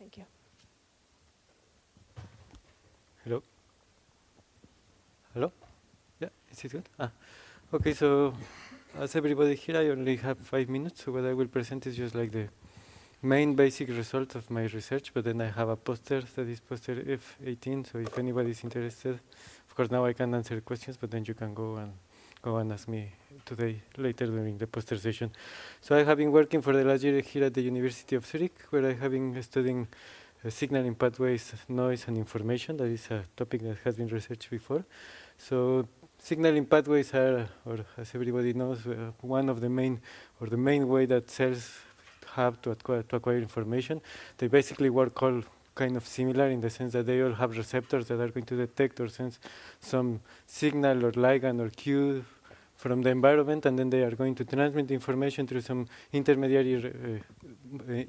Thank you. Hello? Hello? Yeah, is it good? Okay, so as everybody here, I only have 5 minutes, so what I will present is just like the main basic result of my research, but then I have a poster that is poster F18, so if anybody is interested, of course now I can answer questions, but then you can go and ask me today, later during the poster session. So I have been working for the last year here at the University of Zurich, where I have been studying signaling pathways, noise, and information. That is a topic that has been researched before. So signaling pathways are, or as everybody knows, one of the main, or the main way that cells have to acquire information. They basically work all kind of similar in the sense that they all have receptors that are going to detect or sense some signal or ligand or cue from the environment, and then they are going to transmit the information through some intermediary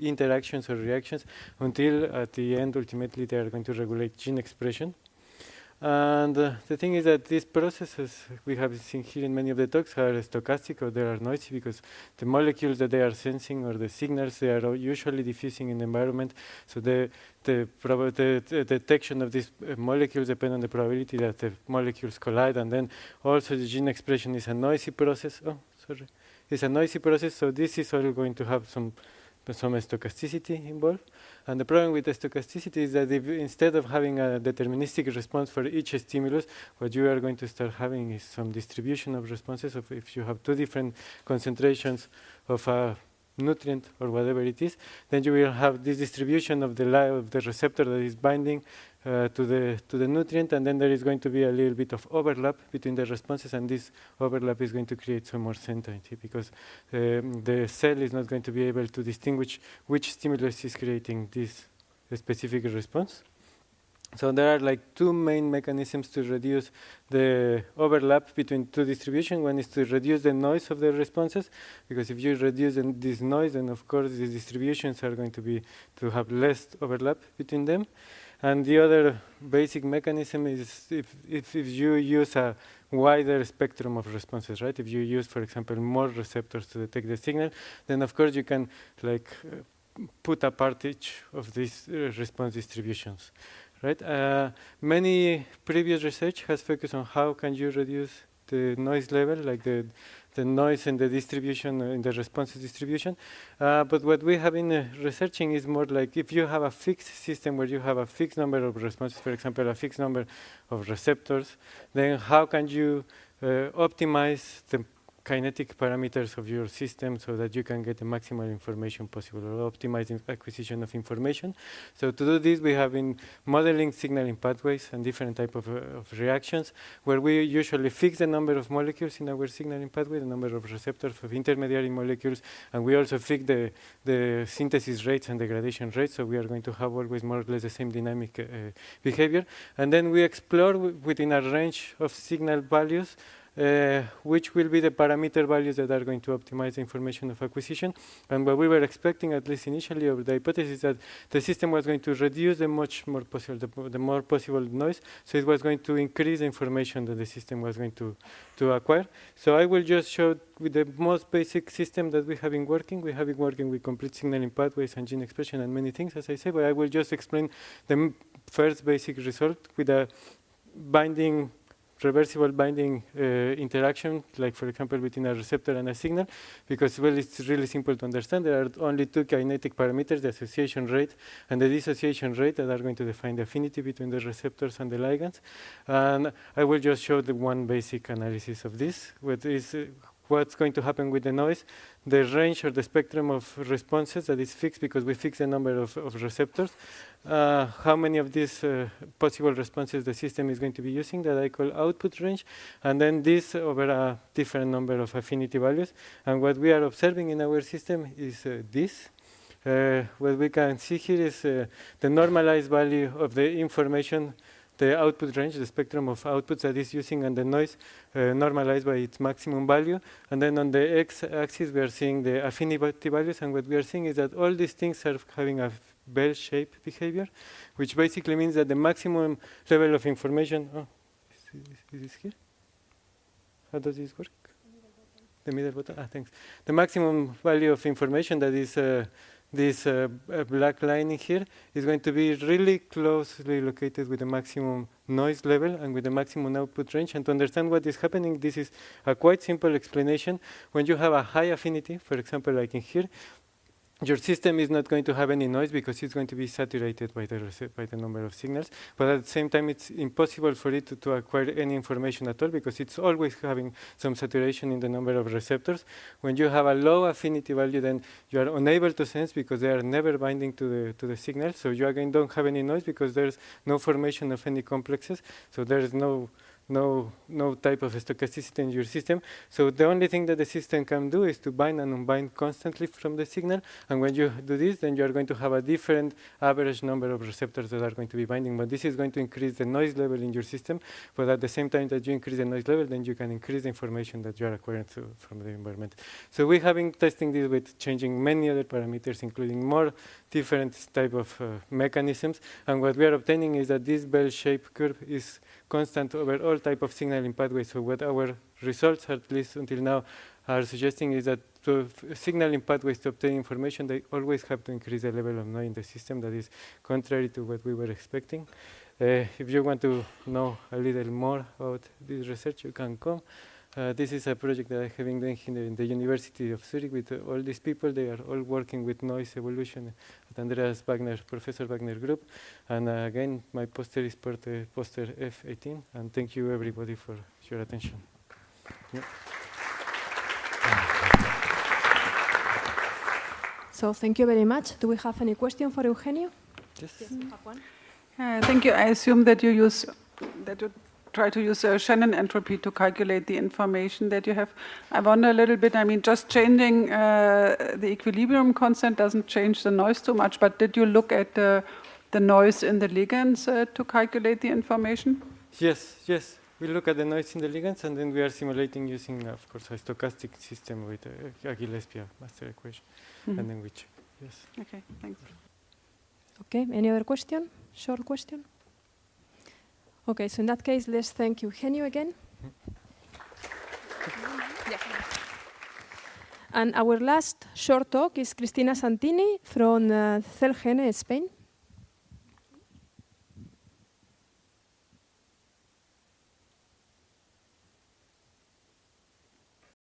interactions or reactions until at the end, ultimately, they are going to regulate gene expression. And the thing is that these processes we have seen here in many of the talks are stochastic or they are noisy because the molecules that they are sensing or the signals they are usually diffusing in the environment. So the detection of these molecules depend on the probability that the molecules collide, and then also the gene expression is a noisy process. Oh, sorry, it's a noisy process. So this is all going to have some stochasticity involved. And the problem with the stochasticity is that if instead of having a deterministic response for each stimulus, what you are going to start having is some distribution of responses. Of if you have two different concentrations of a nutrient or whatever it is, then you will have this distribution of the receptor that is binding to the nutrient, and then there is going to be a little bit of overlap between the responses, and this overlap is going to create some more centrality because the cell is not going to be able to distinguish which stimulus is creating this specific response. So there are like two main mechanisms to reduce the overlap between two distributions. One is to reduce the noise of the responses, because if you reduce this noise, then of course these distributions are going to have less overlap between them. And the other basic mechanism is if you use a wider spectrum of responses, right? If you use, for example, more receptors to detect the signal, then of course you can like put apart each of these response distributions. Right? Many previous research has focused on how can you reduce the noise level, like the noise in the distribution, in the responses distribution. But what we have been researching is more like if you have a fixed system where you have a fixed number of responses, for example, a fixed number of receptors, then how can you optimize the kinetic parameters of your system so that you can get the maximal information possible, or optimizing acquisition of information. So to do this, we have been modeling signaling pathways and different type of reactions, where we usually fix the number of molecules in our signaling pathway, the number of receptors of intermediary molecules, and we also fix the synthesis rates and degradation rates, so we are going to have always more or less the same dynamic behavior. And then we explore within a range of signal values which will be the parameter values that are going to optimize the information of acquisition. And what we were expecting, at least initially, of the hypothesis, that the system was going to reduce the more possible noise, so it was going to increase the information that the system was going to acquire. So I will just show with the most basic system that we have been working. We have been working with complete signaling pathways and gene expression and many things, as I say, but I will just explain the first basic result with a reversible binding interaction, like for example between a receptor and a signal, because well, it's really simple to understand. There are only two kinetic parameters, the association rate and the dissociation rate, that are going to define the affinity between the receptors and the ligands. And I will just show the one basic analysis of this, what's going to happen with the noise, the range or the spectrum of responses that is fixed because we fix the number of receptors, how many of these possible responses the system is going to be using, that I call output range, and then this over a different number of affinity values. And what we are observing in our system is this. What we can see here is the normalized value of the information, the output range, the spectrum of outputs that is using, and the noise normalized by its maximum value. And then on the x-axis, we are seeing the affinity values. And what we are seeing is that all these things are having a bell-shaped behavior, which basically means that the maximum level of information. Oh, is this here? How does this work? The middle button. Thanks. The maximum value of information that is this black line in here is going to be really closely located with the maximum noise level and with the maximum output range. And to understand what is happening, this is a quite simple explanation. When you have a high affinity, for example, like in here, your system is not going to have any noise because it's going to be saturated by the number of signals. But at the same time, it's impossible for it to acquire any information at all because it's always having some saturation in the number of receptors. When you have a low affinity value, then you are unable to sense because they are never binding to the signal. So you again don't have any noise because there's no formation of any complexes. So there is no type of stochasticity in your system. So the only thing that the system can do is to bind and unbind constantly from the signal. And when you do this, then you are going to have a different average number of receptors that are going to be binding. But this is going to increase the noise level in your system. But at the same time that you increase the noise level, then you can increase the information that you are acquiring from the environment. So we have been testing this with changing many other parameters, including more different type of mechanisms. And what we are obtaining is that this bell-shaped curve is constant over all type of signaling pathways. So what our results, at least until now, are suggesting is that to signaling pathways to obtain information, they always have to increase the level of noise in the system. That is contrary to what we were expecting. If you want to know a little more about this research, you can come. This is a project that I have been doing in the University of Zurich with all these people. They are all working with noise evolution at Andreas Wagner, Professor Wagner group. And again, my poster is poster F18. And thank you everybody for your attention. Yeah. So thank you very much. Do we have any question for Eugenio? Yes. Yes, we have one. Thank you. I assume that you try to use Shannon entropy to calculate the information that you have. I wonder a little bit, I mean, just changing the equilibrium constant doesn't change the noise too much, but did you look at the noise in the ligands to calculate the information? Yes. We look at the noise in the ligands, and then we are simulating using, of course, a stochastic system with a Gillespie master equation, and then we check. Yes. Okay, thanks. Okay, any other question? Short question? Okay, so in that case, let's thank Eugenio again. And our last short talk is Cristina Santini from CELGN, Spain.